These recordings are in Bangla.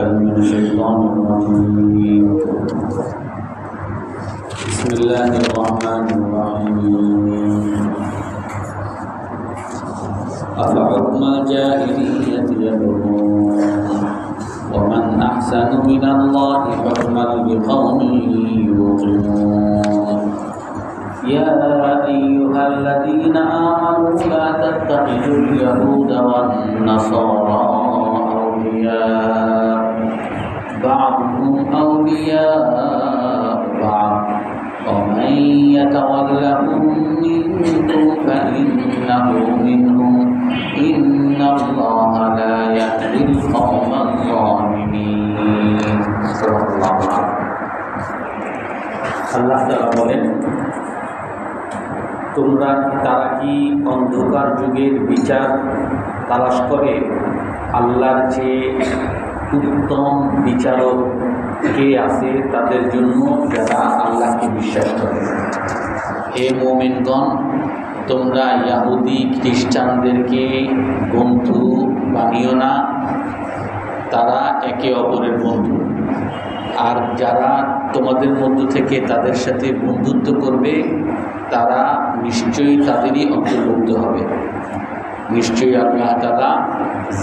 من الشيطان الرجيم. بسم الله الرحمن الرحيم. أفحكم الجاهلية يبغون ومن أحسن من الله حكما لقوم يوقنون. يا أيها الذين آمنوا لا تتخذوا اليهود والنصارى أولياء بعضهم أولياء بعض ومن يتولهم منكم فإنه منهم إن الله لا يهدي القوم الظالمين. আল্লাহ তাআলা বলেন, তারা কি অন্ধকার যুগের বিচার তালাশ করে? আল্লাহর যে উত্তম বিচারক কে আছে তাদের জন্য যারা আল্লাহকে বিশ্বাস করে। হে মুমিনগণ, তোমরা ইহুদি খ্রিস্টানদেরকে বন্ধু বানিও না, তারা একে অপরের বন্ধু। আর যারা তোমাদের মধ্য থেকে তাদের সাথে বন্ধুত্ব করবে তারা নিশ্চয়ই তাদেরই অন্তর্ভুক্ত হবে। নিশ্চয়ই আল্লাহ তাআলা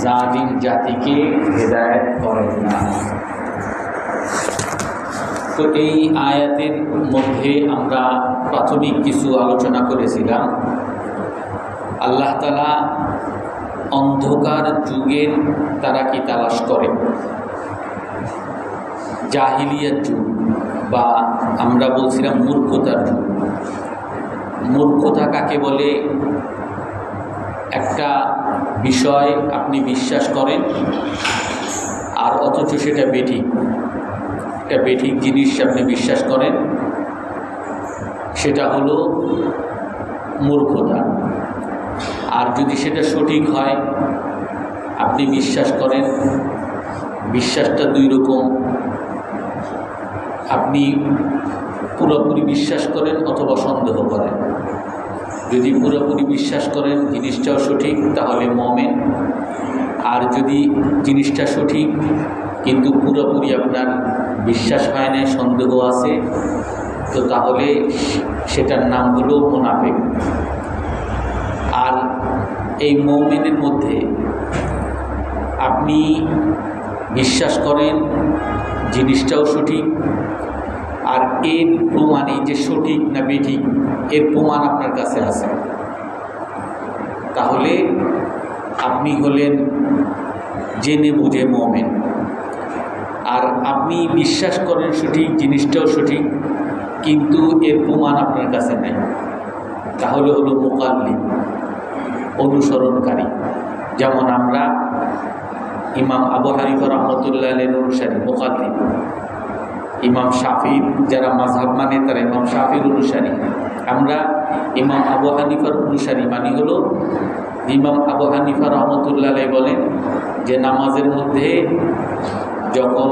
জালিম জাতিকে হেদায়েত করেন না। তো এই আয়াতের মধ্যে আমরা প্রাথমিক কিছু আলোচনা করেছিলাম। আল্লাহ তাআলা অন্ধকার যুগের তারা কি তালাশ করে, জাহিলিয়াত যুগ বা আমরা বলছিলাম মূর্খতার যুগ। মূর্খতা কাকে বলে? একটা বিষয় আপনি বিশ্বাস করেন আর অথচ সেটা বেঠিক, একটা বেঠিক জিনিস আপনি বিশ্বাস করেন, সেটা হলো মূর্খতা। আর যদি সেটা সঠিক হয়, আপনি বিশ্বাস করেন, বিশ্বাসটা দুই রকম। আপনি পুরোপুরি বিশ্বাস করেন অথবা সন্দেহ করেন। যদি পুরোপুরি বিশ্বাস করেন জিনিসটাও সঠিক তাহলে মুমিন, আর যদি জিনিসটা সঠিক কিন্তু পুরোপুরি আপনার বিশ্বাস হয় না, সন্দেহ আছে, তো তাহলে সেটার নাম হলো মুনাফিক। আর এই মুমিনের মধ্যে আপনি বিশ্বাস করেন জিনিসটাও সঠিক, আর এর প্রমাণ, এই যে সঠিক না বেঠিক এর প্রমাণ আপনার কাছে আছে, তাহলে আপনি হলেন জেনে বুঝে মুমিন। আর আপনি বিশ্বাস করেন সঠিক, জিনিসটাও সঠিক, কিন্তু এর প্রমাণ আপনার কাছে নেই, তাহলে হলো মুকাল্লিদ, অনুসরণকারী। যেমন আমরা ইমাম আবু হানিফা রাহমাতুল্লাহ আলাইহির অনুসারী, মুকাল্লিদ। ইমাম শাফিঈ যারা মাযহাব মানে তারা ইমাম শাফিঈর অনুসারী। আমরা ইমাম আবু হানিফার অনুসারী মানি হলো ইমাম আবু হানিফা রাহমাতুল্লাহ আলাইহি বলেন যে নামাজের মধ্যে যখন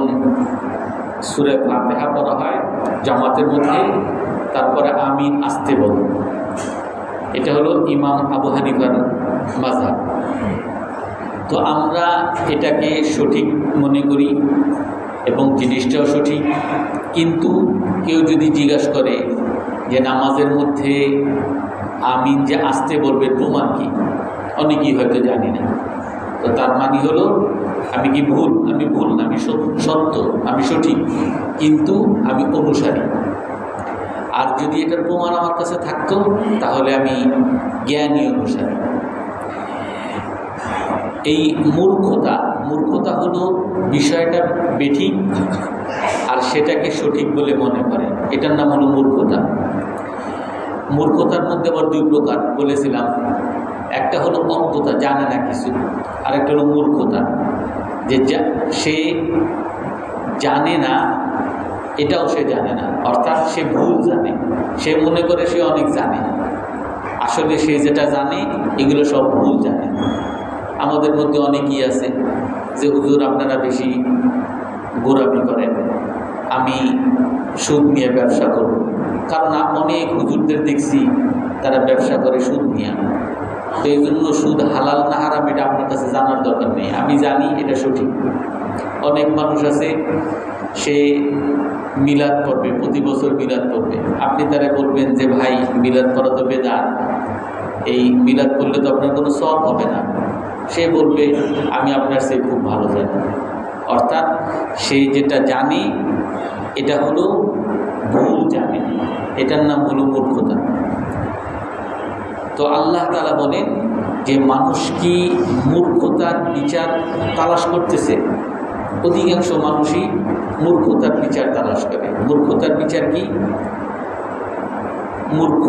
সূরা ফাতিহা পড়া হয় জামাতের মধ্যে, তারপরে আমিন আসতে বলে। এটা হলো ইমাম আবু হানিফার মাযহাব। তো আমরা এটাকে সঠিক মনে করি এবং জিনিসটাও সঠিক, কিন্তু কেউ যদি জিজ্ঞাসা করে যে নামাজের মধ্যে আমিন যে আসতে বলবে প্রমাণ কি, অনেকেই হয়তো জানি না, তো তার মানে হলো আমি কি ভুল? আমি ভুল না, আমি সত্য, আমি সঠিক, কিন্তু আমি অনুসারী। আর যদি এটার প্রমাণ আমার কাছে থাকতো তাহলে আমি জ্ঞানী অনুসারী। এই মূর্খতা হলো বিষয়টা বেঠিক আর সেটাকে সঠিক বলে মনে করে, এটার নাম হলো মূর্খতা। মূর্খতার মধ্যে আবার দুই প্রকার বলেছিলাম, একটা হলো অজ্ঞতা, জানে না কিছু, আর একটা হলো মূর্খতা, যে সে জানে না, এটাও সে জানে না, অর্থাৎ সে ভুল জানে, সে মনে করে সে অনেক জানে, আসলে সে যেটা জানে এগুলো সব ভুল জানে। আমাদের মধ্যে অনেকেই আছে যে হুজুর আপনারা বেশি গোরামি করেন, আমি সুদ নিয়ে ব্যবসা করব। কারণ অনেক হুজুরদের দেখছি তারা ব্যবসা করে সুদ নিয়ে। তো এই জন্য সুদ হালাল না হারাম এটা আপনার কাছে জানার দরকার নেই, আমি জানি এটা সঠিক, অনেক মানুষ আছে সে মিলাদ পড়বে, প্রতি বছর মিলাদ পড়বে। আপনি তারা বলবেন যে ভাই মিলাদ পড়া তো বেদাত, এই মিলাদ করলে তো আপনার কোনো সওয়াব হবে না। সে বলবে আমি আপনার চেয়ে খুব ভালো জানি। অর্থাৎ সে যেটা জানে এটা হলো ভুল জানে, এটার নাম হলো মূর্খতা। তো আল্লাহ তাআলা বলেন যে মানুষ কি মূর্খতার বিচার তালাশ করতেছে? অধিকাংশ মানুষই মূর্খতার বিচার তালাশ করে। মূর্খতার বিচার কি? মূর্খ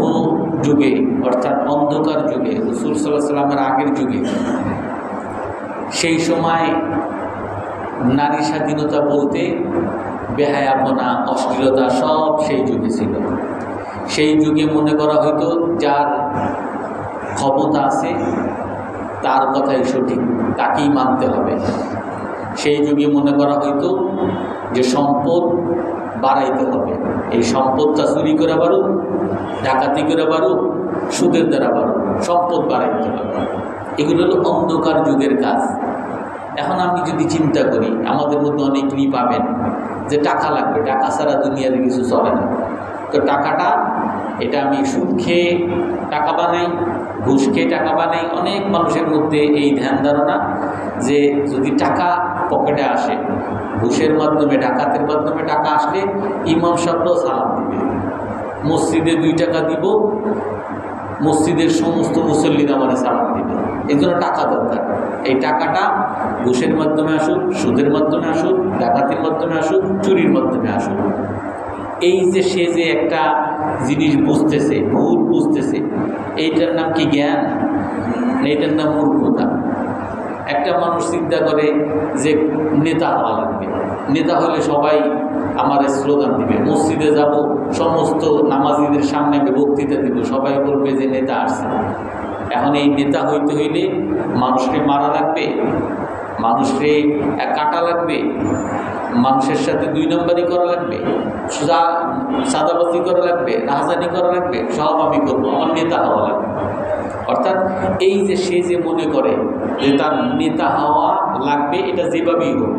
যুগে অর্থাৎ অন্ধকার যুগে, রাসূল সাল্লাল্লাহু আলাইহি ওয়াসাল্লামের আগের যুগে, সেই সময় নারী স্বাধীনতা বলতে বেহায়াপনা, অশ্লীলতা সব সেই যুগে ছিল। সেই যুগে মনে করা হয়তো যার ক্ষমতা আছে তার কথাই সঠিক, তাকেই মানতে হবে। সেই যুগে মনে করা হয়তো যে সম্পদ বাড়াইতে হবে, এই সম্পদটা চুরি করে বাড়ুক, ডাকাতি করে বাড়ুক, সুদের দ্বারা বাড়ুক, সম্পদ বাড়াইতে হবে। এগুলো হলো অন্ধকার যুগের কাজ। এখন আমি যদি চিন্তা করি, আমাদের মধ্যে অনেকেই পাবেন যে টাকা লাগবে, টাকা ছাড়া দুনিয়াতে কিছু চলে না। তো টাকাটা এটা আমি সুদ খেয়ে টাকা বানাই, ঘুষ খেয়ে টাকা বানাই। অনেক মানুষের মধ্যে এই ধ্যান ধারণা যে যদি টাকা পকেটে আসে, ঘুষের মাধ্যমে, ডাকাতের মাধ্যমে টাকা আসলে ইমাম সাহেবরাও সালাম দিবে, মসজিদে 2 টাকা দিব, মসজিদের সমস্ত মুসল্লিরা মানে সালাম দিবে। এই জন্য টাকা দরকার। এই টাকাটা ঘুষের মাধ্যমে আসুক, সুদের মাধ্যমে আসুক, ডাকাতির মাধ্যমে আসুক, চুরির মাধ্যমে আসুক, এই যে সে যে একটা জিনিস বুঝতেছে, ভুল বুঝতেছে, এইটার নাম কি জ্ঞান? এইটার নাম মূর্খতা। একটা মানুষ চিন্তা করে যে নেতা হওয়া লাগবে, নেতা হলে সবাই আমার স্লোগান দিবে, মসজিদে যাব, সমস্ত নামাজিদের সামনে আমি বক্তৃতা দিব, সবাই বলবে যে নেতা আসছে। এখন এই নেতা হইতে হইলে মানুষকে মারা লাগবে, মানুষকে কাটা লাগবে, মানুষের সাথে 2 নম্বরই করা লাগবে, সাদাবাজি করা লাগবে, রাহাজানি করা লাগবে, সব আমি করবো, আমার নেতা হওয়া লাগবে। অর্থাৎ এই যে সে যে মনে করে যে তার নেতা হওয়া লাগবে, এটা যেভাবেই হোক,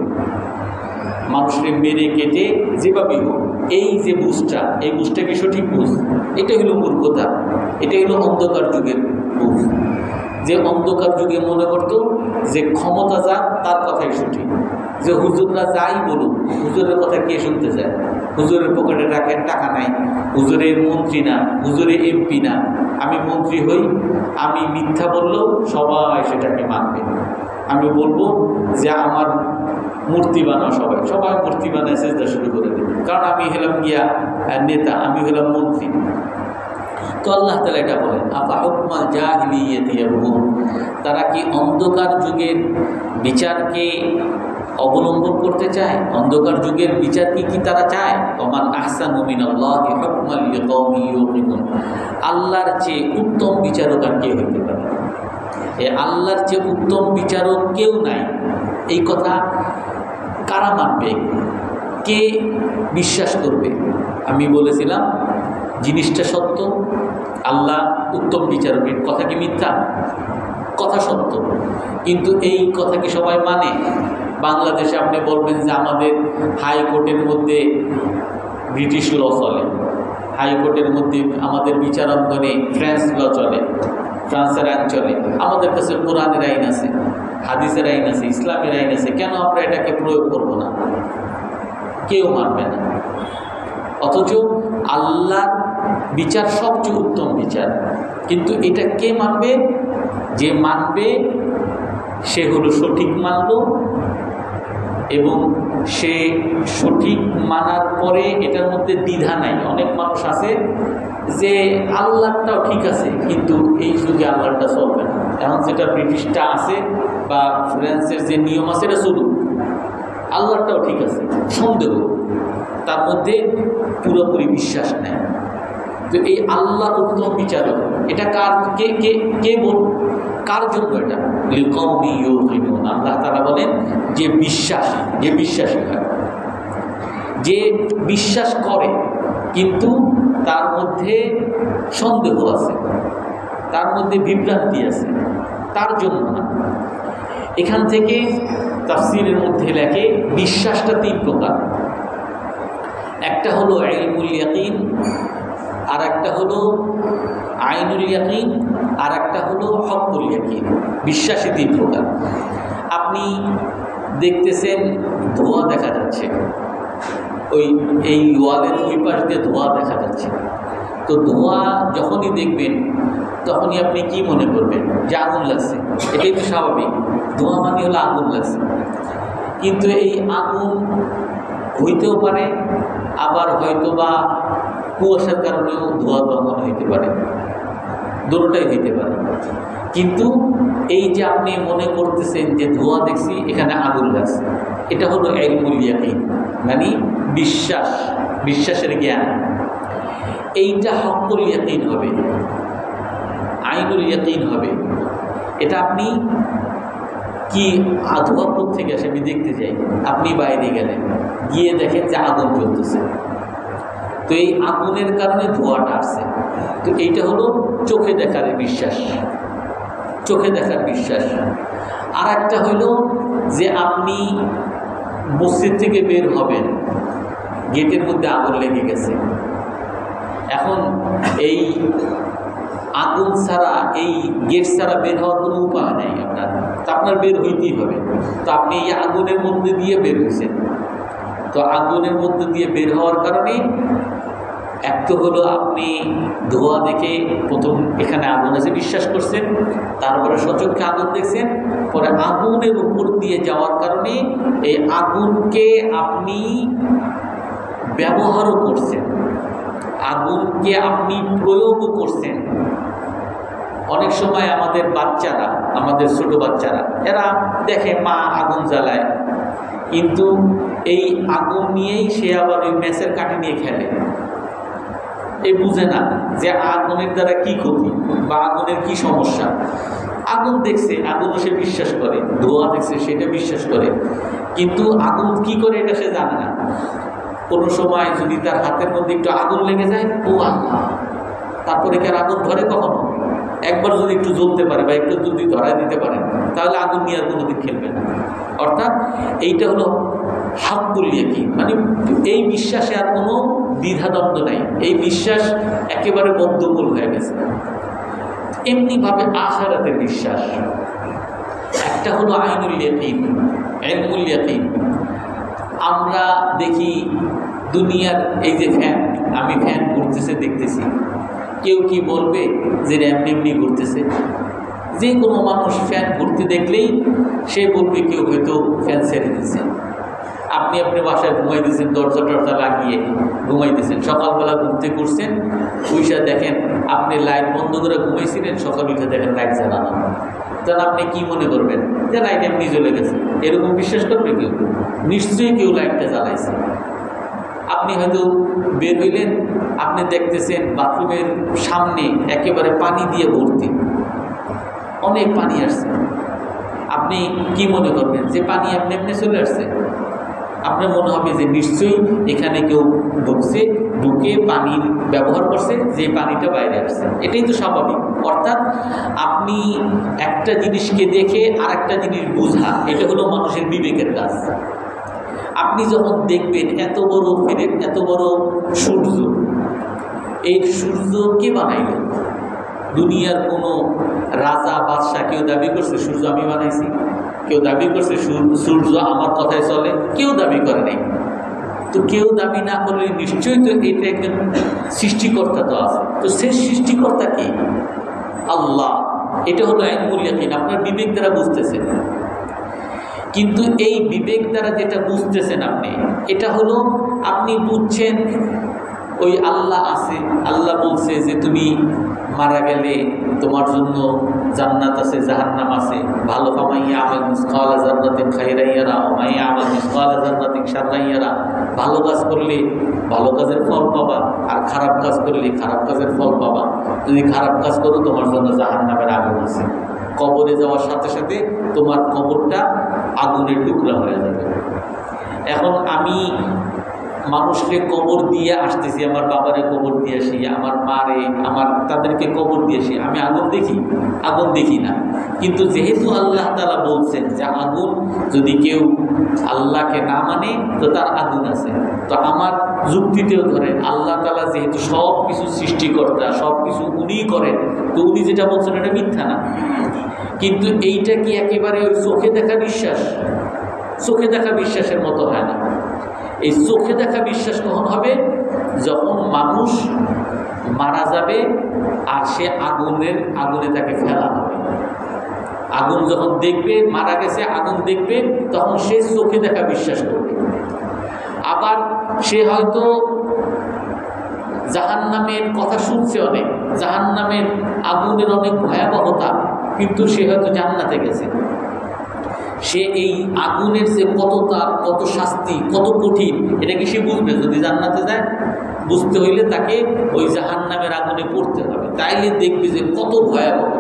মানুষকে মেরে কেটে যেভাবেই হোক, এই যে বুঝটা, এই বুঝটাকে সঠিক বুঝ, এটা হলো মূর্খতা। এটা হলো অন্ধকার যুগের বুঝ। যে অন্ধকার যুগে মনে করত যে ক্ষমতা যার তার কথাই সঠিক, যে হুজুররা যাই বলুক, হুজুরের কথা কে শুনতে চায়? হুজুরের পকেটে রাখেন টাকা নাই, হুজুরের মন্ত্রী না, হুজুরের এমপি না, আমি মন্ত্রী হই, আমি মিথ্যা বললেও সবাই সেটাকে মানবে। আমি বলবো যে আমার মূর্তি বানাও, সবাই সবাই মূর্তি বানায় সেজদা শুরু করে দেবে, কারণ আমি হলাম গিয়া নেতা, আমি হলাম মন্ত্রী। তো আল্লাহ তাআলা এটা বলেন, আফা হুকমাল জাহিলিয়াতি ইয়াবগুন, তারা কি অন্ধকার যুগের বিচারকে অবলম্বন করতে চায়? অন্ধকার যুগের বিচার কি তারা চায়? ওমান আহসানু মিনাল্লাহি হুকমান লিকাওমিন ইউকিনুন, আল্লাহর চেয়ে উত্তম বিচারক আর কে হইতে পারে? এই আল্লাহর চেয়ে উত্তম বিচারক কেউ নাই। এই কথা কারা মানবে? কে বিশ্বাস করবে? আমি বলেছিলাম জিনিসটা সত্য, আল্লাহ উত্তম বিচারকের কথা কি মিথ্যা? কথা সত্য, কিন্তু এই কথা কি সবাই মানে? বাংলাদেশে আপনি বলবেন যে আমাদের হাইকোর্টের মধ্যে ব্রিটিশ ল চলে, হাইকোর্টের মধ্যে আমাদের বিচারাঙ্গনে ফ্রান্স ল চলে, ফ্রান্সের আইন চলে, আমাদের কাছে কোরআনের আইন আছে, হাদিসের আইন আছে, ইসলামের আইন আছে, কেন আমরা এটাকে প্রয়োগ করব না? কেউ মানবে না। অথচ আল্লাহর বিচার সবচেয়ে উত্তম বিচার, কিন্তু এটা কে মানবে? যে মানবে সে হলো সঠিক মানল, এবং সে সঠিক মানার পরে এটার মধ্যে দ্বিধা নাই। অনেক মানুষ আছে যে আল্লাহটাও ঠিক আছে, কিন্তু এই যুগে আল্লাহটা চলবে না, এখন যেটা ব্রিটিশটা আছে বা ফ্রান্সের যে নিয়ম আছে এটা চলুক, আল্লাহটাও ঠিক আছে, সন্দেহ, তার মধ্যে পুরোপুরি বিশ্বাস নেয়। তো এই আল্লাহ উত্তম বিচারক, এটা কার, কে কে কে বল, কার জন্য? এটা লিকাওমিন ইউকিনুন। আল্লাহ তাআলা বলেন যে বিশ্বাসী, যে বিশ্বাসী হয়, যে বিশ্বাস করে কিন্তু তার মধ্যে সন্দেহ আছে, তার মধ্যে বিভ্রান্তি আছে, তার জন্য না। এখান থেকে তাফসীরের মধ্যে লেখে বিশ্বাসটা 3 প্রকার। একটা হলো ইলমুল ইয়াকিন, আর একটা হলো আইনুল ইয়াকিন, আর একটা হলো হকুল ইয়াকিন। বিশ্বাসী 3 প্রকার। আপনি দেখতেছেন ধোঁয়া দেখা যাচ্ছে, এই ওয়ালের ওই পাশ দিয়ে ধোঁয়া দেখা যাচ্ছে, তো ধোঁয়া যখনই দেখবেন তখনই আপনি কি মনে করবেন? যে আগুন লাগছে। এটাই তো স্বাভাবিক, ধোঁয়া মানে হলো আগুন লাগছে। কিন্তু এই আগুন হইতেও পারে, আবার হয়তো বা কুয়াশার কারণেও ধোঁয়া দমন হইতে পারে, দুটোটাই হইতে পারে। কিন্তু এই যে আপনি মনে করতেছেন যে ধোঁয়া দেখছি, এখানে আগুন লাগছে, এটা হলো ইলমুল ইয়াকিন, মানে বিশ্বাসের জ্ঞান। এইটা হকুল ইয়াকিন হবে, আইনুল ইয়াকিন হবে। এটা আপনি কি ধোঁয়া থেকে আসে আমি দেখতে যাই, আপনি বাইরে গেলেন, গিয়ে দেখেন যে আগুন জ্বলতেছে, তো এই আগুনের কারণে ধোঁয়াটা আসছে। তো এইটা হলো চোখে দেখার বিশ্বাস, চোখে দেখার বিশ্বাস। আর একটা হইল যে আপনি মসজিদ থেকে বের হবেন, গেটের মধ্যে আগুন লেগে গেছে, এখন এই আগুন ছাড়া, এই গেট ছাড়া বের হওয়ার কোনো উপায় নেই আপনার, তো আপনার বের হইতেই হবে। তো আপনি এই আগুনের মধ্যে দিয়ে বের হয়েছেন, তো আগুনের মধ্যে দিয়ে বের হওয়ার কারণে একটা হলো আপনি ধোঁয়া দেখে প্রথম এখানে আগুন আছে বিশ্বাস করছেন, তারপরে সচক্ষে আগুন দেখছেন, পরে আগুনের উপর দিয়ে যাওয়ার কারণে এই আগুনকে আপনি ব্যবহারও করছেন, আগুনকে আপনি প্রয়োগও করছেন। অনেক সময় আমাদের বাচ্চারা, আমাদের ছোট বাচ্চারা, এরা দেখে মা আগুন জ্বালায়, কিন্তু এই আগুন নিয়েই সে আবার ওই ম্যাচের কাঠি নিয়ে খেলে। এ বুঝে না যে আগুনের দ্বারা কি ক্ষতি বা আগুনের কি সমস্যা। আগুন দেখছে, আগুন সে বিশ্বাস করে, ধোঁয়া দেখছে সেটা বিশ্বাস করে, কিন্তু আগুন কি করে এটা সে জানে না। কোনো সময় যদি তার হাতের মধ্যে একটু আগুন লেগে যায়, ও আল্লাহ, তারপরে কি আর আগুন ধরে কখনো? একবার যদি একটু জ্বলতে পারে বা একটু যদি ধরায় দিতে পারেন, তাহলে আগুন নিয়ে আর কোনোদিন খেলবে না। অর্থাৎ এইটা হলো হকুল ইয়াকিন, মানে এই বিশ্বাসে আর কোনো দ্বিধাদ্বন্দ্ব নাই, এই বিশ্বাস একেবারে বদ্ধমূল হয়ে গেছে। এমনিভাবে আখিরাতের বিশ্বাস, একটা হলো আইনুল ইয়াকিন, ইলমুল ইয়াকিন। আমরা দেখি দুনিয়ার এই যে ফ্যান, আমি ফ্যান ঘুরতেছে দেখতেছি, কেউ কি বলবে যে এমনি এমনি ঘুরতেছে? যে কোনো মানুষ ফ্যান ঘুরতে দেখলেই সে বলবে কেউ হয়তো ফ্যান ছেড়ে দিচ্ছে। আপনি আপনার বাসায় ঘুমাই দিয়েছেন, দরজা টরজা লাগিয়ে ঘুমাই দিয়েছেন, সকালবেলা ঘুরতে করছেন, উইসা দেখেন আপনি লাইট বন্ধ করে ঘুমাইছিলেন, সকালে উঠে দেখেন লাইট জ্বালানো, তাহলে আপনি কি মনে করবেন? যে লাইট এমনি জ্বলে গেছে। এরকম বিশ্বাস করবে কেউ? নিশ্চয়ই কেউ লাইটটা জ্বালাইছে। আপনি হয়তো বের হইলেন, আপনি দেখতেছেন বাথরুমের সামনে একেবারে পানি দিয়ে ভর্তি, অনেক পানি আসছে। আপনি কি মনে করবেন? যে পানি এমনি এমনি চলে আসছে? আপনার মনে হবে যে নিশ্চয়ই এখানে কেউ ঢুকছে, ঢুকে পানির ব্যবহার করছে, যে পানিটা বাইরে আসছে। এটাই তো স্বাভাবিক। অর্থাৎ আপনি একটা জিনিসকে দেখে আর একটা জিনিস বোঝা, এটা হলো মানুষের বিবেকের কাজ। আপনি যখন দেখবেন এত বড় ফেরেক, এত বড় সূর্য, এই সূর্য কে বানাইল? দুনিয়ার কোনো রাজা বাদশাহ কেউ দাবি করছে সূর্য আমি বানাইছি? কেউ দাবি করছে সূর্য আমার কথায় চলে? কেউ দাবি করে নাই। তো কেউ দাবি না করলে নিশ্চয়ই তো এটা একজন সৃষ্টিকর্তা তো আছে। তো সে সৃষ্টিকর্তা কি? আল্লাহ। এটা হলো ইলমুল ইয়াকিন, আপনার বিবেক দ্বারা বুঝতেছেন। কিন্তু এই বিবেক দ্বারা যেটা বুঝতেছেন আপনি, এটা হলো আপনি বুঝছেন ওই আল্লাহ আছে, আল্লাহ বলছে যে তুমি মারা গেলে তোমার জন্য জান্নাত আছে, জাহান্নাম আছে। ভালো কামাইয়া আমাল মিসকালা জান্নাতিন খাইরান ইয়ারা ওয়া মাইয়া আমাল মিসকালা জান্নাতিন শাররান ইয়ারা। ভালো কাজ করলে ভালো কাজের ফল পাবা, আর খারাপ কাজ করলে খারাপ কাজের ফল পাবা। যদি খারাপ কাজ করো তোমার জন্য জাহান্নামের আগুন আছে। কবরে যাওয়ার সাথে সাথে তোমার কবরটা আগুনের টুকরা হয়ে যাবে। এখন আমি মানুষকে কবর দিয়ে আসতেছি, আমার বাবারে কবর দিয়ে আসি, আমার মারে, তাদেরকে কবর দিয়ে আসি, আমি আগুন দেখি? আগুন দেখি না। কিন্তু যেহেতু আল্লাহ তাআলা বলছেন যে আগুন, যদি কেউ আল্লাহকে না মানে তো তার আগুন আছে, তো আমার যুক্তিতেও ধরেন আল্লাহ তাআলা যেহেতু সব কিছু সৃষ্টিকর্তা, সব কিছু উনিই করেন, তো উনি যেটা বলছেন এটা মিথ্যা না। কিন্তু এইটা কি একেবারে ওই চোখে দেখা বিশ্বাস? চোখে দেখা বিশ্বাসের মতো হয় না। এই চোখে দেখা বিশ্বাস কখন হবে? যখন মানুষ মারা যাবে আর সে আগুনে তাকে ফেলা হবে। আগুন যখন দেখবে, মারা গেছে আগুন দেখবে, তখন সে চোখে দেখা বিশ্বাস করবে। আবার সে হয়তো জাহান্নামের কথা শুনছে, অনেক জাহান্নামের আগুনের অনেক ভয়াবহতা, কিন্তু সে হয়তো জান্নাতে গেছে। সে এই আগুনের যে কত শাস্তি, কত কঠিন, এটা কি সে বুঝবে? যদি জান্নাতে যায়, বুঝতে হইলে তাকে ওই জাহান্নামের আগুনে পড়তে হবে, তাইলে দেখবে যে কত ভয়াবহ।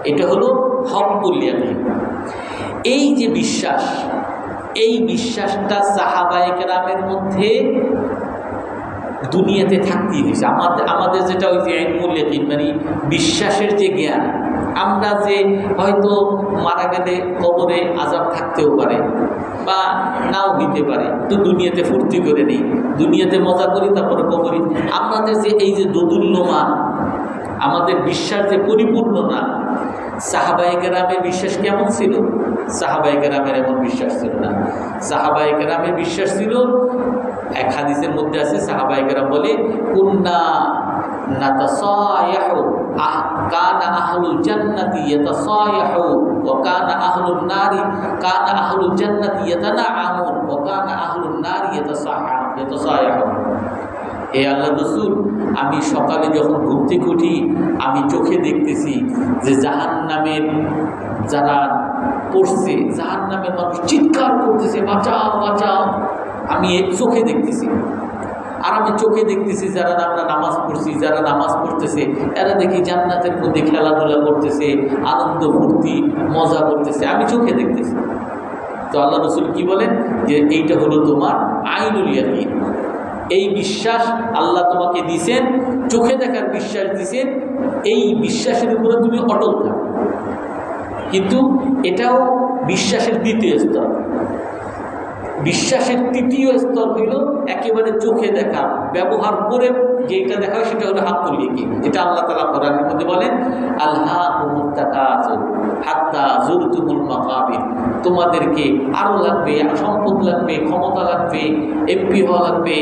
এটা হলো হক্কুল ইয়াকিন। এই যে বিশ্বাস, এই বিশ্বাসটা সাহাবায়ে কেরামের মধ্যে দুনিয়াতে থাকতেই হয়েছে। আমাদের যেটা ওই যে ইলমুল ইয়াকিন, মানে বিশ্বাসের যে জ্ঞান, আমরা যে হয়তো মারা গেলে কবরে আযাব থাকতেও পারে বা নাও হইতে পারে, তো দুনিয়াতে ফুর্তি করে নেই, দুনিয়াতে মজা করি, তারপরে কবরে। আমাদের যে এই যে দোদুল্যমান, আমাদের বিশ্বাস যে পরিপূর্ণ না। সাহাবায়ে কেরামের বিশ্বাস কেমন ছিল? সাহাবায়ে কেরামের এমন বিশ্বাস ছিল না। সাহাবায়ে কেরামের বিশ্বাস ছিল, এক হাদিসের মধ্যে আছে, সাহাবায়ে কেরাম বলে, কুন্না নাতাসায়াহু, কানা আহলুল জান্নাতি ইয়াতাসায়াহু ওয়া কানা আহলুন নারি, কানা আহলুল জান্নাতি ইয়াতানাআমুন ওয়া কানা আহলুন নারি ইয়াতাসায়াহু। হে আল্লাহ রাসূল, আমি সকালে যখন ঘুম থেকে উঠি, আমি চোখে দেখতেছি যে জাহান্নামের যারা পড়ছে, জাহান্নামের মানুষ চিৎকার করতেছে, বাঁচাও বাঁচাও, আমি চোখে দেখতেছি। আর আমি চোখে দেখতেছি যারা আমরা নামাজ পড়ছি, যারা নামাজ পড়তেছে, এরা দেখি জান্নাতের মধ্যে খেলাধুলা করতেছে, আনন্দ ফুর্তি মজা করতেছে, আমি চোখে দেখতেছি। তো আল্লাহ রাসূল কি বলেন? যে এইটা হলো তোমার আইনুল ইয়াকিন। এই বিশ্বাস আল্লাহ তোমাকে দিয়েছেন, চোখে দেখার বিশ্বাস দিয়েছেন, এই বিশ্বাসের উপরে তুমি অটল থাকো। কিন্তু এটাও বিশ্বাসের দ্বিতীয় স্তর। বিশ্বাসের তৃতীয় স্তর হইল একেবারে চোখে দেখা, ব্যবহার করে যেটা দেখা হয় সেটা হলো হাক্কুল ইয়াকিন। যেটা আল্লাহ তাআলা কোরআনের মধ্যে বলেন, আলহাকুমুত তাকাসুর হাত্তা যুরতুমুল মাকাবির। তোমাদেরকে আরো লাগবে, সম্পদ লাগবে, ক্ষমতা লাগবে, এমপি হওয়া লাগবে,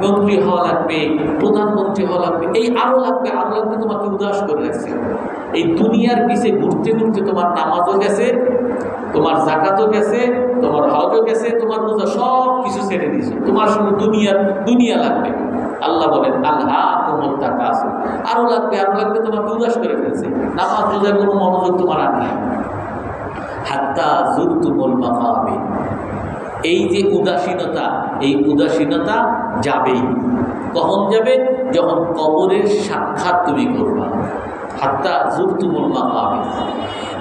মন্ত্রী হওয়া লাগবে, প্রধানমন্ত্রী হওয়া লাগবে, এই আরো লাগবে তোমাকে উদাস করে রাখছে। এই দুনিয়ার পিছে ঘুরতে ঘুরতে তোমার নামাজও গেছে, তোমার যাকাতও গেছে, তোমার হজও গেছে, তোমার রোজা সব কিছু ছেড়ে দিয়েছে, তোমার শুধু দুনিয়া লাগবে। আল্লাহ বলেন, আলহাকুমুত তাকাসুর, আরো লাগবে তোমাকে উদাস করে ফেলছে। নামাজ রোজায় কোনো মনোযোগ তোমার আর নাই। হাত্তা যুরতুমুল মাকাবির। এই যে উদাসীনতা, এই উদাসীনতা যাবেই। কখন যাবে? যখন কবরের সাক্ষাৎ তুমি করবা। হাত্তা যুরতুমুল মাকাবির।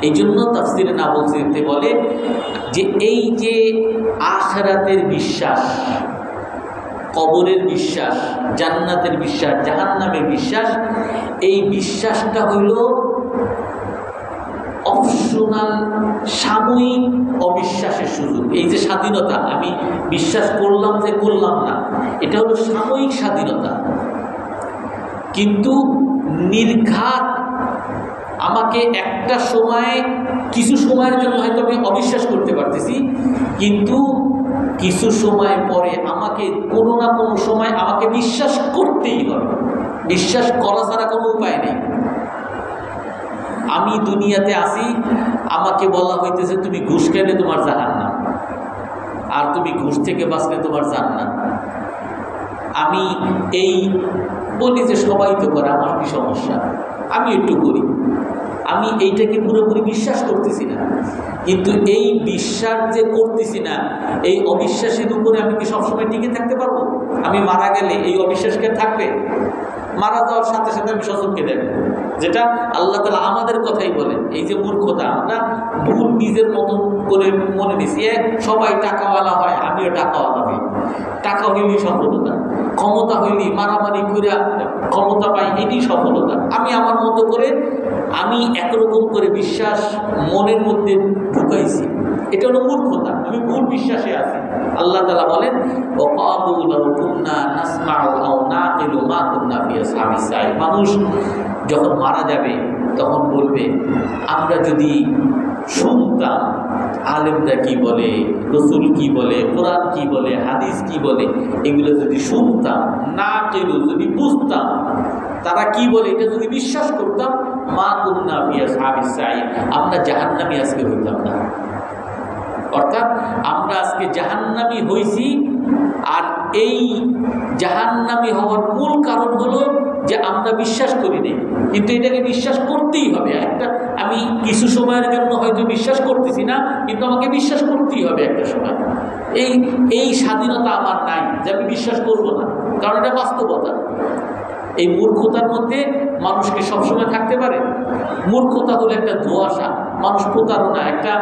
এই জন্য তাফসীরে নাবুয়িতে বলে যে এই যে আখিরাতের বিশ্বাস, কবরের বিশ্বাস, জান্নাতের বিশ্বাস, জাহান্নামের বিশ্বাস, এই বিশ্বাসটা হইল অপশনাল, সাময়িক অবিশ্বাসের সুযোগ। এই যে স্বাধীনতা, আমি বিশ্বাস করলাম যে করলাম না, এটা হলো সাময়িক স্বাধীনতা। কিন্তু নির্ঘাত আমাকে একটা সময়, কিছু সময়ের জন্য হয়তো আমি অবিশ্বাস করতে পারতেছি, কিন্তু কিছু সময় পরে আমাকে কোনো না কোনো সময় আমাকে বিশ্বাস করতেই হবে। বিশ্বাস করা ছাড়া কোনো উপায় নেই। আমি দুনিয়াতে আসি, আমাকে বলা হইতেছে তুমি ঘুষ খেলে তোমার জাহান্নাম, আর তুমি ঘুষ থেকে বাঁচলে তোমার জান্নাত। আমি এই বলি যে সবাই তো করে, আমার কি সমস্যা, আমি একটু করি। আমি এইটাকে পুরোপুরি বিশ্বাস করতেছি না, কিন্তু এই বিশ্বাস যে করতেছি না, এই অবিশ্বাসের উপরে আমি কি সবসময় টিকে থাকতে পারবো? আমি মারা গেলে এই অবিশ্বাসকে থাকবে? মারা যাওয়ার সাথে সাথে আমি স্বজনকে দেখবো, যেটা আল্লাহ তাআলা আমাদের কথাই বলেন। এই যে মূর্খতা, আমরা ভুল নিজের মতন করে মনে নিছি, সবাই টাকাওয়ালা হয়, আমিও টাকাওয়ালা হই, টাকা হইলেই সফলতা, ক্ষমতা হইলেই মারামারি করে ক্ষমতা পাই, এটি সফলতা। আমি আমার মতো করে আমি একরকম করে বিশ্বাস মনের মধ্যে ঢুকাইছি, এটা হলো মূর্খতা। আমি ভুল বিশ্বাসে আছি। আল্লাহ তাআলা বলেন মানুষ যখন মারা যাবে তখন বলবে, আমরা যদি শুনতাম আলেমরা কি বলে, রসুল কি বলে, কোরআন কি বলে, হাদিস কি বলে, এগুলো যদি শুনতাম, না কেউ যদি বুঝতাম তারা কি বলে, এটা যদি বিশ্বাস করতাম, মা কুন্না ফি আসহাবিস সাঈর, আমরা জাহান্নামী আজকে হইতাম না। অর্থাৎ আমরা আজকে জাহান্নামী হইছি। আর এই জাহান্নামী হওয়ার মূল কারণ হলো যে আমরা বিশ্বাস করি নাই, কিন্তু এটাকে বিশ্বাস করতেই হবে। আমি কিছু সময়ের জন্য হয়তো বিশ্বাস করতেছি না, কিন্তু আমাকে বিশ্বাস করতেই হবে একটা সময়। এই স্বাধীনতা আমার নাই যে আমি বিশ্বাস করব না, কারণ এটা বাস্তবতা। এই মূর্খতার মধ্যে মানুষকে সবসময় থাকতে পারে। মূর্খতা হলো একটা ধোঁয়াশা, মানুষ প্রতারণা, একটা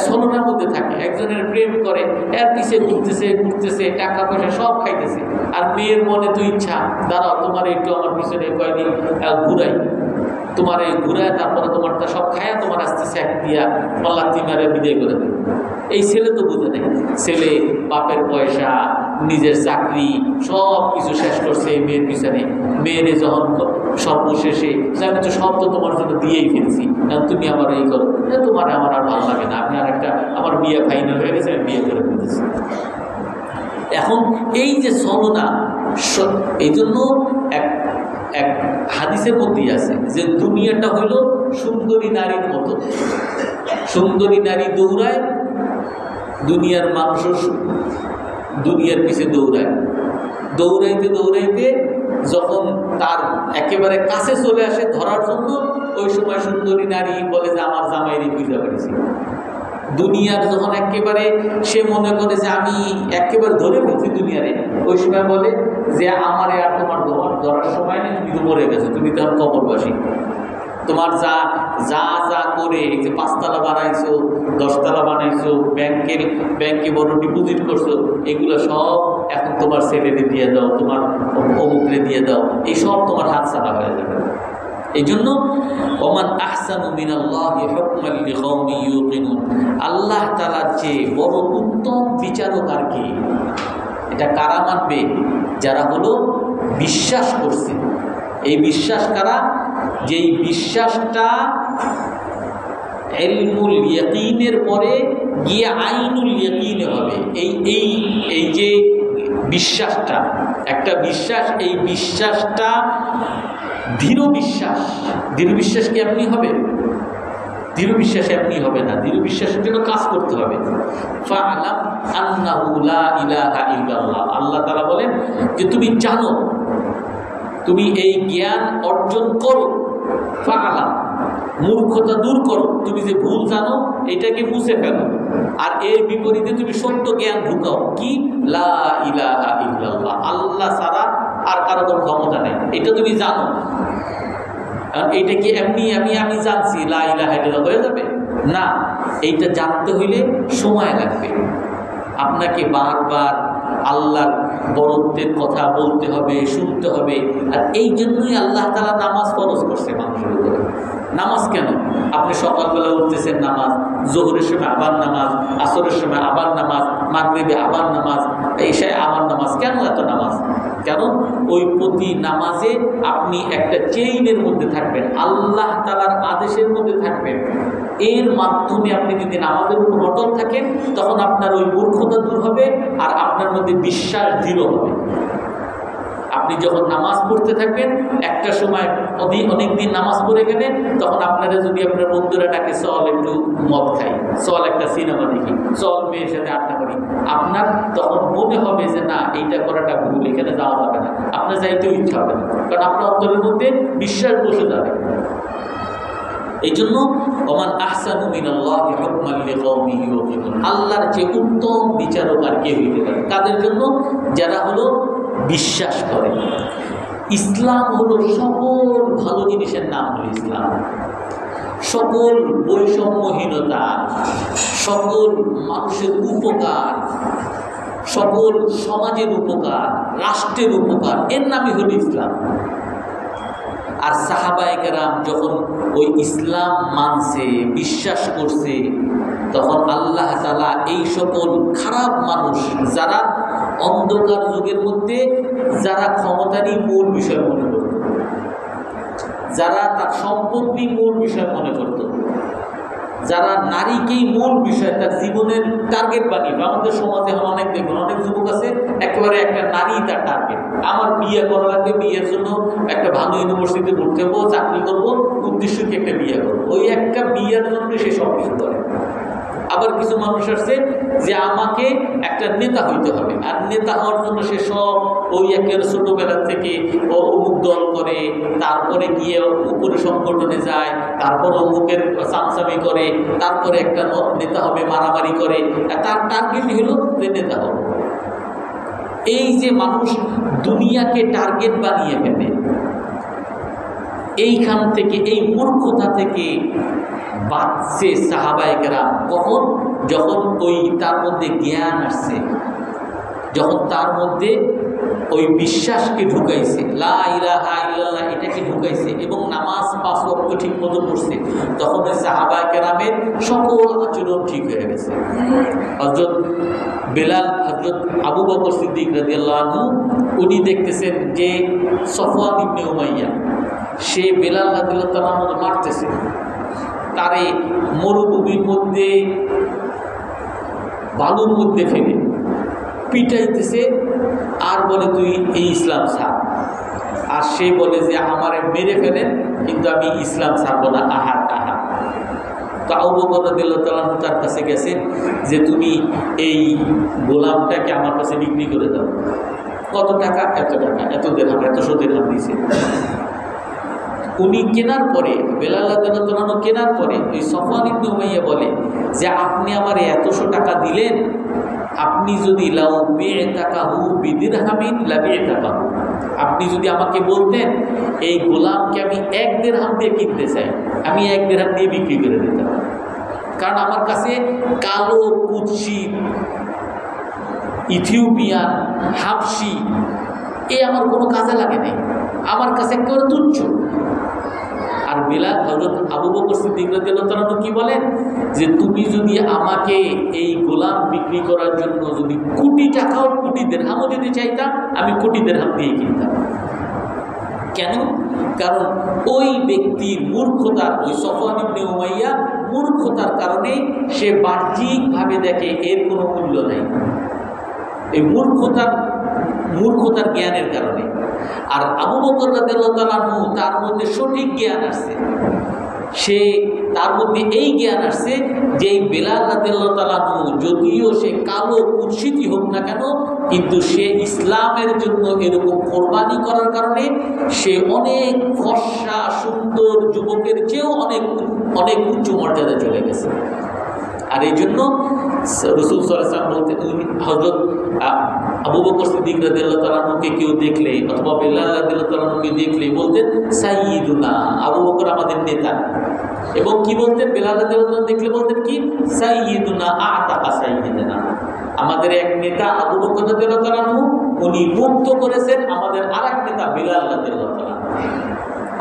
ছলনার মধ্যে থাকে। একজনের প্রেম করে, এর পিছিয়ে ঘুরতেছে, টাকা পয়সা সব খাইতেছে, আর মেয়ের মনে তো ইচ্ছা, দাঁড়াও তোমার একটু আমার পিছনে কয়েকদিন ঘুরাই, তোমার এই ঘুরায় তারপরে তোমারটা সব খায়া তোমার আস্তে আস্তে এক দিয়া পাল্লা তিমারে বিদায় করে দেবে। এই ছেলে তো বুঝে নেই, ছেলে বাপের পয়সা, নিজের চাকরি সব কিছু শেষ করছে মেয়ের পিছনে। মেয়ের যখন সর্বশেষে আমি তো সব তো তোমার জন্য দিয়েই ফেলছি, তুমি আমার এই করো, তোমার আমার আর ভালো লাগে না, আমি আর একটা আমার বিয়ে ফাইনাল হয়ে গেছে, আমি বিয়ে করে ফেলেছি। এখন এই যে ছলনা, এই জন্য এক হাদিসের মধ্যেই আছে যে দুনিয়াটা হইল সুন্দরী নারীর মতো। সুন্দরী নারী দৌড়ায়, দুনিয়ার মানুষও দুনিয়ার পিছে দৌড়ায়। দৌড়াইতে দৌড়াইতে যখন তার একেবারে কাছে চলে আসে ধরার জন্য, ওই সময় সুন্দরী নারী বলে যে আমার জামাইরে বুঝা পেরেছি। দুনিয়ার যখন একেবারে সে মনে করে যে আমি একেবারে ধরে ফেলছি দুনিয়ারে, ওই সময় বলে যে আমারে আর তোমার ধরার সময় নেই, তুমি তো মরে গেছো, তুমি তো আর কবরবাসী। তোমার যা যা যা করে, এই যে 5 তলা বানাইছো, 10 তলা বানাইছো, ব্যাংকে বড় ডিপোজিট করছো, এগুলো সব এখন তোমার ছেলেরে দিয়ে দাও, তোমার অমুকরে দিয়ে দাও, এই সব তোমার হাত ছাড়া হয়ে যাবে। এই জন্য ওমান আহসানু মিনাল্লাহি হুকমান লিকাওমিন ইউকিনুন, আল্লাহ তাআলার চেয়ে বড় উত্তম বিচারক আর কি? এটা কারা মানবে? যারা হলো বিশ্বাস করছে। এই বিশ্বাস কারা? যেই বিশ্বাসটা ইলমুল ইয়াকিনের পরে গিয়ে আইনুল ইয়াকিনে হবে। এই যে বিশ্বাসটা, একটা বিশ্বাস, এই বিশ্বাসটা দৃঢ় বিশ্বাস। দৃঢ় বিশ্বাস কি এমনি হবে? দৃঢ় বিশ্বাস এমনি হবে না, দৃঢ় বিশ্বাসের জন্য কাজ করতে হবে। ফাআলাম আন্নাহু লা ইলাহা ইল্লাল্লাহ, আল্লাহ তাআলা বলেন যে তুমি জানো, তুমি এই জ্ঞান অর্জন করো। ফাআলাম, মূর্খতা দূর করো, তুমি যে ভুল জানো এটাকে মুছে ফেলো, আর এর বিপরীতে তুমি সত্য জ্ঞান ঢুকাও। কি? লা ইলাহা ইল্লাল্লাহ, আল্লাহ ছাড়া আর কারো কোনো ক্ষমতা নেই, এটা তুমি জানো। এইটা কি এমনি আমি জানছি লা ইলাহা ইল্লাল্লাহ হয়ে যাবে? না, এইটা জানতে হইলে সময় লাগবে। আপনাকে বারবার আল্লাহর বরত্বের কথা বলতে হবে, শুনতে হবে। আর এই জন্যই আল্লাহ তাআলা নামাজ ফরজ করছে মানুষের উপরে। নামাজ কেন? আপনি সকালবেলা উঠতেছেন নামাজ, জোহরের সময় আবার নামাজ, আসরের সময় আবার নামাজ, মাগরিবে আবার নামাজ, এশায় আবার নামাজ। কেন এত নামাজ? কারণ ওই প্রতি নামাজে আপনি একটা চেইনের মধ্যে থাকবেন, আল্লাহ তাআলার আদেশের মধ্যে থাকবেন। এর মাধ্যমে আপনি যদি নামাজের উপর অটল থাকেন, তখন আপনার ওই মূর্খতা দূর হবে আর আপনার মধ্যে বিশ্বাস দৃঢ় হবে। আপনি যখন নামাজ পড়তে থাকবেন, একটা সময় অনেক দিন নামাজ পড়ে গেলে, তখন আপনারা যদি আপনার বন্ধুরা ডাকে চল একটু মদ খাই, চল একটা সিনেমা দেখি, চল মেয়ের সাথে আড্ডা করি, আপনার তখন মনে হবে যে না, এইটা করাটা ভুল, এখানে যাওয়া যাবে না, আপনার যাইতেও ইচ্ছা হবে না, কারণ আপনার অন্তরের মধ্যে বিশ্বাস বসে যাবে। এই জন্য ওমান আহসানু মিনাল্লাহি হুকমান লিকাওমিন ইউকিনুন, আল্লাহর যে উত্তম বিচারক আর কে হইতে পারে? তাদের জন্য যারা হলো বিশ্বাস করে। ইসলাম হলো সকল ভালো জিনিসের নাম হলো ইসলাম। সকল বৈষম্যহীনতা, সকল মানুষের উপকার, সকল সমাজের উপকার, রাষ্ট্রের উপকার, এর নামই হলো ইসলাম। আর সাহাবায়ে কেরাম যখন ওই ইসলাম মানছে, বিশ্বাস করছে, তখন আল্লাহ তাআলা এই সকল খারাপ মানুষ, যারা অন্ধকার যুগের মধ্যে যারা ক্ষমতারই মূল বিষয় মনে করত, যারা তার সম্পত্তি মূল বিষয় মনে করত, যারা নারীকেই মূল বিষয় তার জীবনের টার্গেট বানিয়ে, আমাদের সমাজে অনেক দেখবেন, অনেক যুবক আছে একেবারে একটা নারী তার টার্গেট, আমার বিয়ে করা লাগবে, বিয়ের জন্য একটা ভালো ইউনিভার্সিটিতে পড়তে হবো, চাকরি করবো, উদ্দেশ্য কি একটা বিয়ে করবো, ওই একটা বিয়ের জন্য সে সব কিছু করে। আবার কিছু মানুষ আছে যে আমাকে একটা নেতা হইতে হবে, আর নেতা হওয়ার জন্য সে সব ওই একের ছোটবেলা থেকে ও অমুক দল করে, তারপরে গিয়ে উপরে সংগঠনে যায়, তারপর অমুকের চামচামি করে, তারপরে একটা নেতা হবে, মারামারি করে, তার টার্গেট হলো যে নেতা হবে। এই যে মানুষ দুনিয়াকে টার্গেট বানিয়ে ফেলে, এইখান থেকে, এই মূর্খতা থেকে বাঁচছে সাহাবায়ে কেরাম। কখন? যখন ওই তার মধ্যে জ্ঞান আসছে, যখন তার মধ্যে ওই বিশ্বাসকে ঢুকাইছে, লা ইলাহা ইল্লাল্লাহ এটাকে ঢুকাইছে, এবং নামাজ 5 ওয়াক্ত ঠিক মতো পড়ছে, তখন ওই সাহাবায়ে কেরামের সকল আচরণ ঠিক হয়ে গেছে। হযরত বেলাল, হযরত আবু বকর সিদ্দিক রাদিয়াল্লাহু আনহু, উনি দেখতেছেন যে সফওয়ান ইবনে উমাইয়া সে বেলাল রাদিয়াল্লাহু তাআলা আনহু মারতেছে, তারে মরুভূমির মধ্যে বালুর মধ্যে ফেলে পিটাইতেছে, আর বলে তুই এই ইসলাম ছাড়। আর সে বলে যে আমারে মেরে ফেলেন কিন্তু আমি ইসলাম ছাড়বো না, আহা আহা। তো আবু বকর রাদিয়াল্লাহু তাআলা তার কাছে গেছেন যে তুমি এই গোলামটাকে আমার কাছে বিক্রি করে দাও। কত টাকা? এত টাকা, এত দিরহাম, 100 দিরহাম দিয়েছে। উনি কেনার পরে, বেলাল রাদিয়াল্লাহু তাআলা কেনার পরে ওই সফওয়ান ইবনে উমাইয়া বলে যে আপনি আমার 100 টাকা দিলেন, আপনি যদি লাউ বি'তাকাহু বিদিরহামিন লাবি'তাকাহু, আপনি যদি আমাকে বলতেন এই গোলামকে আমি 1 দিরহাম দিয়ে কিনতে চাই, আমি 1 দিরহাম দিয়ে বিক্রি করে দিতাম। কারণ আমার কাছে কালো, কুৎসিত, ইথিওপিয়ান, হাবশি এ আমার কোনো কাজে লাগে নাই, আমার কাছে একেবারে তুচ্ছ। আর বেলাল, হযরত আবু বকর সিদ্দিক রাদিয়াল্লাহু তাআলা কি বলেন যে তুমি যদি আমাকে এই গোলাম বিক্রি করার জন্য যদি কোটি টাকাও, কোটি দিরহামও দিতে চাইতাম, আমি কোটি দিরহাম দিয়ে কিনতাম। কেন? কারণ ওই ব্যক্তির মূর্খতার, ওই সফওয়ান ইবনে উমাইয়া মূর্খতার কারণে সে বাহ্যিকভাবে দেখে এর কোনো মূল্য নাই, এই মূর্খতার জ্ঞানের কারণে। আর আবু বকর রাদিয়াল্লাহু তাআলা তার মধ্যে সঠিক জ্ঞান আসছে, সে তার মধ্যে এই জ্ঞান আসছে যে এই বেলাল রাদিয়াল্লাহু তাআলা যদিও সে কালো, কুৎসিতই হোক না কেন, কিন্তু সে ইসলামের জন্য এরকম কোরবানি করার কারণে সে অনেক ফর্সা সুন্দর যুবকের চেয়েও অনেক অনেক উচ্চ মর্যাদায় চলে গেছে। আর এই জন্য রাসূল সাল্লাল্লাহু আলাইহি ওয়াসাল্লাম বলতেন, হযরত আবু বকর সিদ্দিক রাদিয়াল্লাহু তাআলা আনহুকে কেউ দেখলে অথবা বেলাল রাদিয়াল্লাহু তাআলা আনহুকে দেখলে বলতেন সাইয়্যিদুনা, আবু বকর আমাদের নেতা। এবং কি বলতেন? বেলাল রাদিয়াল্লাহু তাআলা দেখলে বলতেন কি? সাইয়্যিদুনা আতাকা সাইয়্যিদানা, আমাদের এক নেতা আবু বকর রাদিয়াল্লাহু তাআলা আনহু, উনি মুক্ত করেছেন আমাদের আরেক নেতা বেলাল রাদিয়াল্লাহু তাআলা।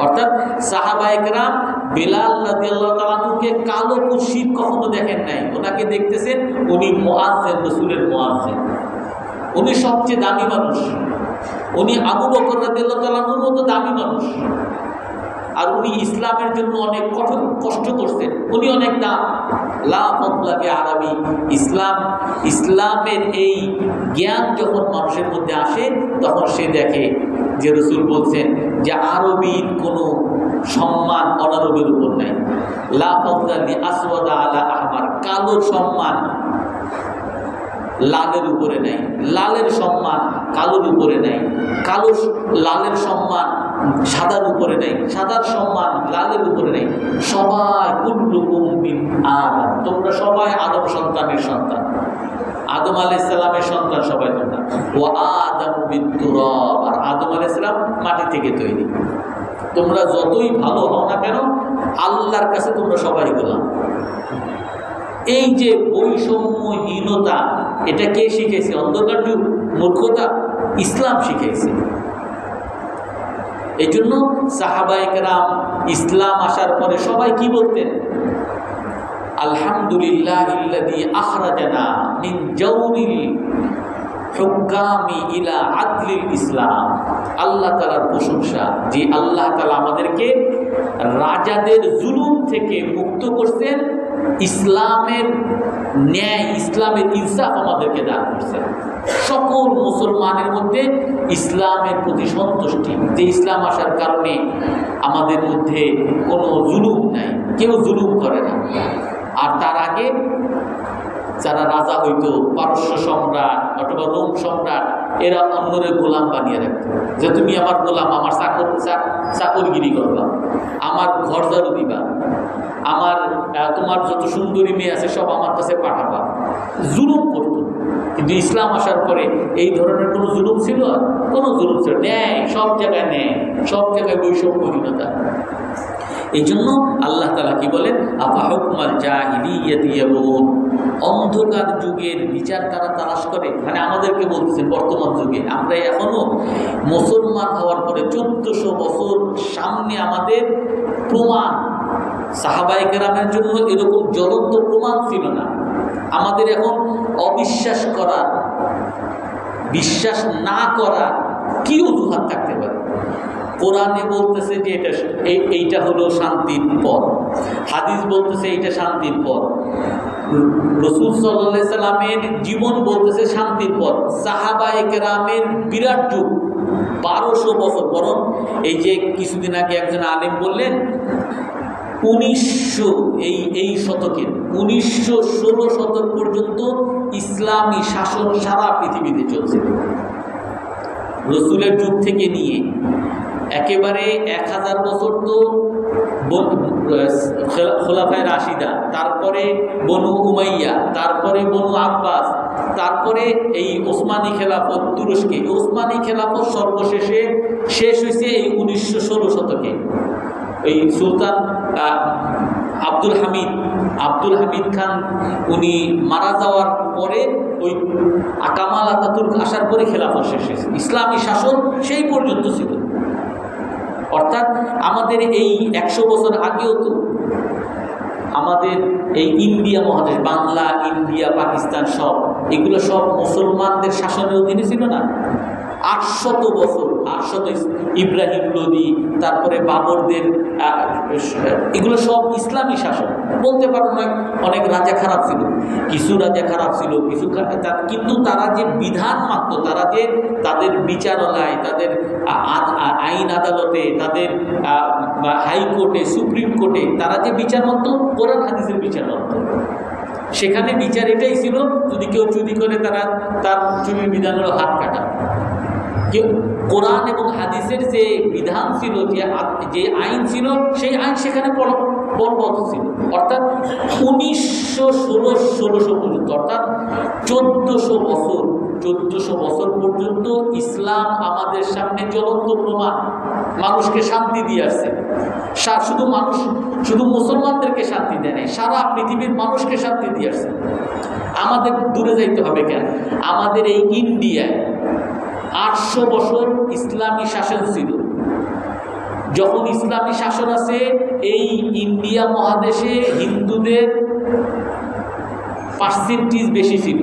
অর্থাৎ সাহাবায়ে কেরাম বেলাল রাদিয়াল্লাহু তাআলা আনহুকে কালো, কুৎসিত কখনো দেখেন নাই, ওনাকে দেখতেছেন উনি মুআজ্জিন, রাসূলের মুআজ্জিন, উনি সবচেয়ে দামি মানুষ, উনি আবু বকর রাদিয়াল্লাহু তাআলা আনহুর মতো দামি মানুষ। আর উনি ইসলামের জন্য অনেক কঠোর কষ্ট করছেন, উনি অনেক দাম। লা ফাদলা বি আরবি, ইসলামের এই জ্ঞান যখন মানুষের মধ্যে আসে তখন সে দেখে যে রাসূল বলছেন যে আরবীর কোনো সম্মান অনারবের উপর নাই। লা ফাদলা লি আসওয়াদা আলা আহমার, কালো সম্মান লালের উপরে নাই, লালের সম্মান কালোর উপরে নাই, লালের সম্মান সাদার উপরে নাই, সাদার সম্মান লালের উপরে নাই। সবাই কুল্লুকুম মিন আদম, তোমরা সবাই আদম সন্তানের সন্তান। আদম আলাইহিস সালামের সন্তান সবাই তোমরা। ওয়া আদামু বিত-তুরাব, আর আদম আলাইহিস সালাম মাটি থেকে তৈরি। তোমরা যতই ভালো হও না কেন আল্লাহর কাছে তোমরা সবাই গোলাম। এই যে বৈষম্যহীনতা, এটা কে শিখেছে? অন্ধকার যুগ, মূর্খতা, ইসলাম শিখেছে। এই জন্য সাহাবায়ে কেরাম ইসলাম আসার পরে সবাই কি বলতেন? আলহামদুলিল্লাহিল্লাযী আখরাজানা মিন জাওরিল হুক্কামি ইলা আদলিল ইসলাম। আল্লাহ তাআলার প্রশংসা, যে আল্লাহ তাআলা আমাদেরকে রাজাদের জুলুম থেকে মুক্ত করছেন, ইসলামের ন্যায়, ইসলামের ইনসাফ আমাদেরকে দান করছেন। সকল মুসলমানের মধ্যে ইসলামের প্রতি সন্তুষ্টি, যে ইসলাম আসার কারণে আমাদের মধ্যে কোনো জুলুম নাই, কেউ জুলুম করে না। আর তার আগে যারা রাজা হইতো, পারস্য সম্রাট অথবা রোম সম্রাট, এরা অন্যরে গোলাম বানিয়ে রাখতো, যে তুমি আমার গোলাম, আমার চাকরগিরি করবা, আমার ঘর ঝাড়ু দিবা, আমার তোমার যত সুন্দরী মেয়ে আছে সব আমার কাছে পাঠাবা, জুলুম করতো। কিন্তু ইসলাম আসার পরে এই ধরনের কোনো জুলুম ছিল? কোনো জুলুম ছিল? ন্যায়, সব জায়গায় ন্যায়, সব জায়গায় বৈষম্যহীনতা। এই জন্য আল্লাহ তাআলা কি বলেন? আফা হুকমাল জাহিলিয়াতি ইয়াবগুন, অন্ধকার যুগের বিচার তারা তালাশ করে। মানে আমাদেরকে বলতেছেন বর্তমান যুগে আমরা এখনো মুসলমান হওয়ার পরে 1400 বছর সামনে আমাদের প্রমাণ, সাহাবায়ে কেরামের জন্য এরকম জ্বলন্ত প্রমাণ ছিল না। আমাদের এখন অবিশ্বাস করা, বিশ্বাস না করা কি অজুহাত থাকতে পারে? কোরআনে বলতেছে যে এইটা হলো শান্তির পথ, হাদিস বলতেছে এইটা শান্তির পথ, রাসূল সাল্লাল্লাহু আলাইহি সাল্লামের জীবন বলতেছে শান্তির পথ, সাহাবায়ে কেরামের বিরাট যুগ 1200 বছর। বরং এই যে কিছুদিন আগে একজন আলেম বললেন 1900 এই শতকের 1916 শতক পর্যন্ত ইসলামী শাসন সারা পৃথিবীতে চলছে। রসুলের যুগ থেকে নিয়ে একেবারে 1000 বছর তো খোলাফায়ে রাশিদা, তারপরে বনু উমাইয়া, তারপরে বনু আব্বাস, তারপরে এই ওসমানী খেলাফত তুরস্কে। ওসমানী খেলাফত সর্বশেষে শেষ হয়েছে এই 1916 শতকে। এই সুলতান আব্দুল হামিদ খান উনি মারা যাওয়ার পরে ওই কামাল আতাতুর্ক আসার পরে খেলাফত শেষ হয়েছে। ইসলামী শাসন সেই পর্যন্ত ছিল। অর্থাৎ আমাদের এই 100 বছর আগেও তো আমাদের এই ইন্ডিয়া মহাদেশ, বাংলা, ইন্ডিয়া, পাকিস্তান, সব এগুলো সব মুসলমানদের শাসনের অধীনে ছিল না। 800 বছর, 800 ইব্রাহিম লোদি, তারপরে বাবরদের, এগুলো সব ইসলামী শাসন। বলতে পারো না অনেক রাজা খারাপ ছিল, কিছু রাজা খারাপ ছিল, কিছু, কিন্তু তারা যে বিধান মানতো, তারা যে তাদের বিচারালয়, তাদের আইন আদালতে, তাদের হাইকোর্টে, সুপ্রিম কোর্টে তারা যে বিচার মানতো, কোরআন হাদিসের বিচার মানতো। সেখানে বিচার এটাই ছিল, যদি কেউ চুরি করে তার চুরির বিধান হলো হাত কাটা। কোরআন এবং হাদিসের যে বিধান ছিল, যে আইন ছিল, সেই আইন সেখানে বলবৎ ছিল। অর্থাৎ 1916 পর্যন্ত, অর্থাৎ 1400 বছর পর্যন্ত ইসলাম আমাদের সামনে জ্বলন্ত প্রমাণ, মানুষকে শান্তি দিয়ে আসছে। শুধু মুসলমানদেরকে শান্তি দেয় নাই, সারা পৃথিবীর মানুষকে শান্তি দিয়ে আসছে। আমাদের দূরে যাইতে হবে কেন? আমাদের এই ইন্ডিয়ায় 800 বছর ইসলামী শাসন ছিল। যখন ইসলামী শাসন আছে, এই ইন্ডিয়া মহাদেশে হিন্দুদের পার্সেন্টেজ বেশি ছিল।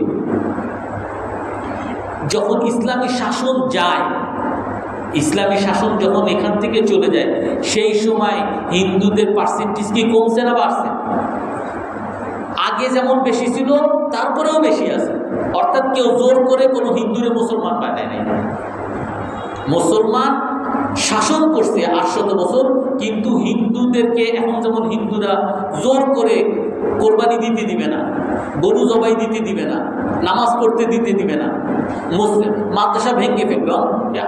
যখন ইসলামী শাসন যায়, ইসলামী শাসন যখন এখান থেকে চলে যায়, সেই সময় হিন্দুদের পার্সেন্টেজ কি কমছে না বাড়ছে? আগে যেমন বেশি ছিল, তারপরেও বেশি আছে। অর্থাৎ কেউ জোর করে কোনো হিন্দুরে মুসলমান বানায় নাই। মুসলমান শাসন করছে 800 বছর, কিন্তু হিন্দুদেরকে এখন যেমন হিন্দুরা জোর করে কোরবানি দিতে দিবে না, গরু জবাই দিতে দিবে না, নামাজ পড়তে দিতে দিবে না, মাদ্রাসা ভেঙে ফেলবে।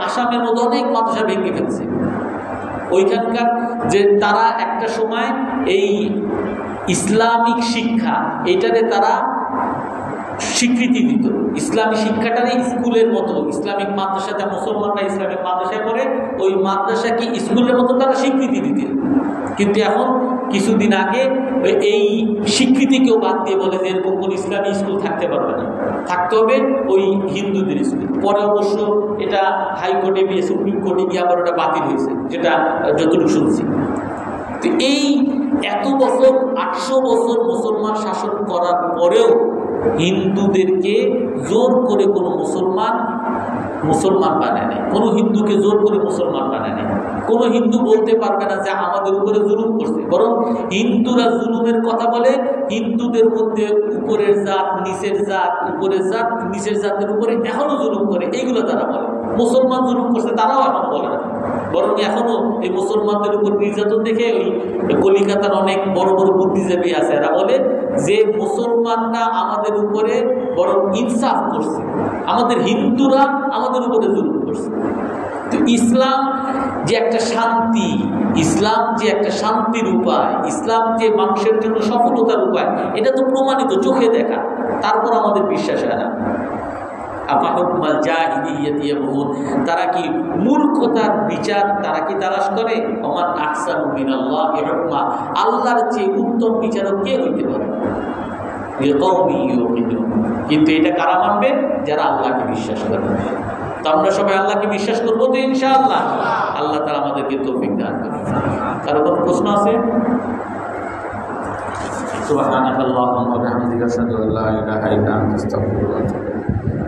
আসামের মতো অনেক মাদ্রাসা ভেঙে ফেলছে। ওইখানকার যে তারা একটা সময় এই ইসলামিক শিক্ষা, এটাতে তারা স্বীকৃতি দিত। ইসলামী শিক্ষাটারই স্কুলের মতো, ইসলামিক মাদ্রাসাতে মুসলমানরা ইসলামিক মাদ্রাসায় পড়ে, ওই মাদ্রাসাকে স্কুলের মতো তারা স্বীকৃতি দিত। কিন্তু এখন কিছুদিন আগে এই স্বীকৃতিকেও বাদ দিয়ে বলে যে এরকম কোন ইসলামী স্কুল থাকতে পারবে না, থাকতে হবে ওই হিন্দুদের স্কুল। পরে অবশ্য এটা হাইকোর্টে গিয়ে, সুপ্রিম কোর্টে গিয়ে আবার ওটা বাতিল হয়েছে, যেটা যতটুকু শুনছি। তো এই এত বছর, 800 বছর মুসলমান শাসন করার পরেও হিন্দুদেরকে জোর করে কোনো মুসলমান বানায় নেই, কোনো হিন্দুকে জোর করে মুসলমান বানায় নেই। কোনো হিন্দু বলতে পারবে না যে আমাদের উপরে জুলুম করছে, বরং হিন্দুরা জুলুমের কথা বলে। হিন্দুদের মধ্যে উপরের জাত, নিচের জাত, উপরের জাত, নিচের জাতের উপরে এখনো জুলুম করে, এইগুলো তারা বলে। মুসলমান জুলুম করছে তারাও এখনো বলে না, বরং এখনো এই মুসলমানদের উপর নির্যাতন দেখে ওই কলিকাতার অনেক বড় বড় বুদ্ধিজীবী আছে, এরা বলে যে মুসলমানরা আমাদের উপরে বরং ইনসাফ করছে, আমাদের হিন্দুরা আমাদের উপরে জুলুম করছে। তো ইসলাম যে একটা শান্তি, ইসলাম যে একটা শান্তির উপায়, ইসলাম যে মানুষের জন্য সফলতার উপায়, এটা তো প্রমাণিত, চোখে দেখা। তারপর আমাদের বিশ্বাস হয় না। তারা কি মূর্খতার বিচার তারা কি তালাশ করে? ওমান আহসানু মিনাল্লাহি হুকমা, আল্লাহর চেয়ে উত্তম বিচারক কে হইতে পারে? কিন্তু এটা কারা মানবে? যারা আল্লাহকে বিশ্বাস করে। তো আমরা সবাই আল্লাহকে বিশ্বাস করবো তো ইনশাআল্লাহ। আল্লাহ তাআলা আমাদেরকে তৌফিক দান করুন। কারো কোনো প্রশ্ন আছে? সুবহানাকাল্লাহুম্মা ওয়া বিহামদিকা আশহাদু আল্লা ইলাহা ইল্লা আনতা আস্তাগফিরুকা ওয়া আতুবু ইলাইক।